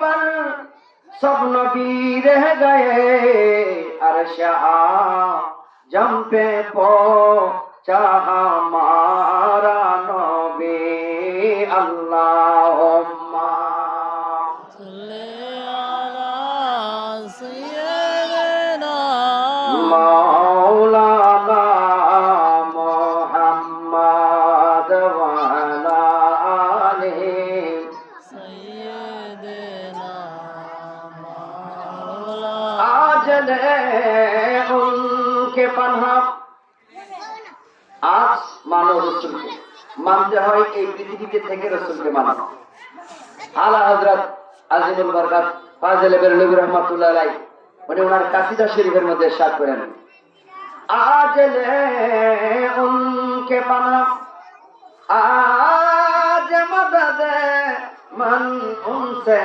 पर सब नबी रह गए, अर्श आज़म पे पहुंचा हमारा नबी। अल्लाहुम्मा मौलाना मोहम्मद वाला आज ले उनके पन्हा। आज मानो रसूलके, मानते হয় এই পৃথিবীতে থেকে রসুলকে মানো। আলা হযরত আজিমুল বরকত ফাজিল বেরলভী রহমাতুল্লাহ আলাইহি উনি ওনার কাসিদা শরীফের মধ্যে ইরশাদ করেন, आज ले उनके पन्हा, आज मदद मन उनसे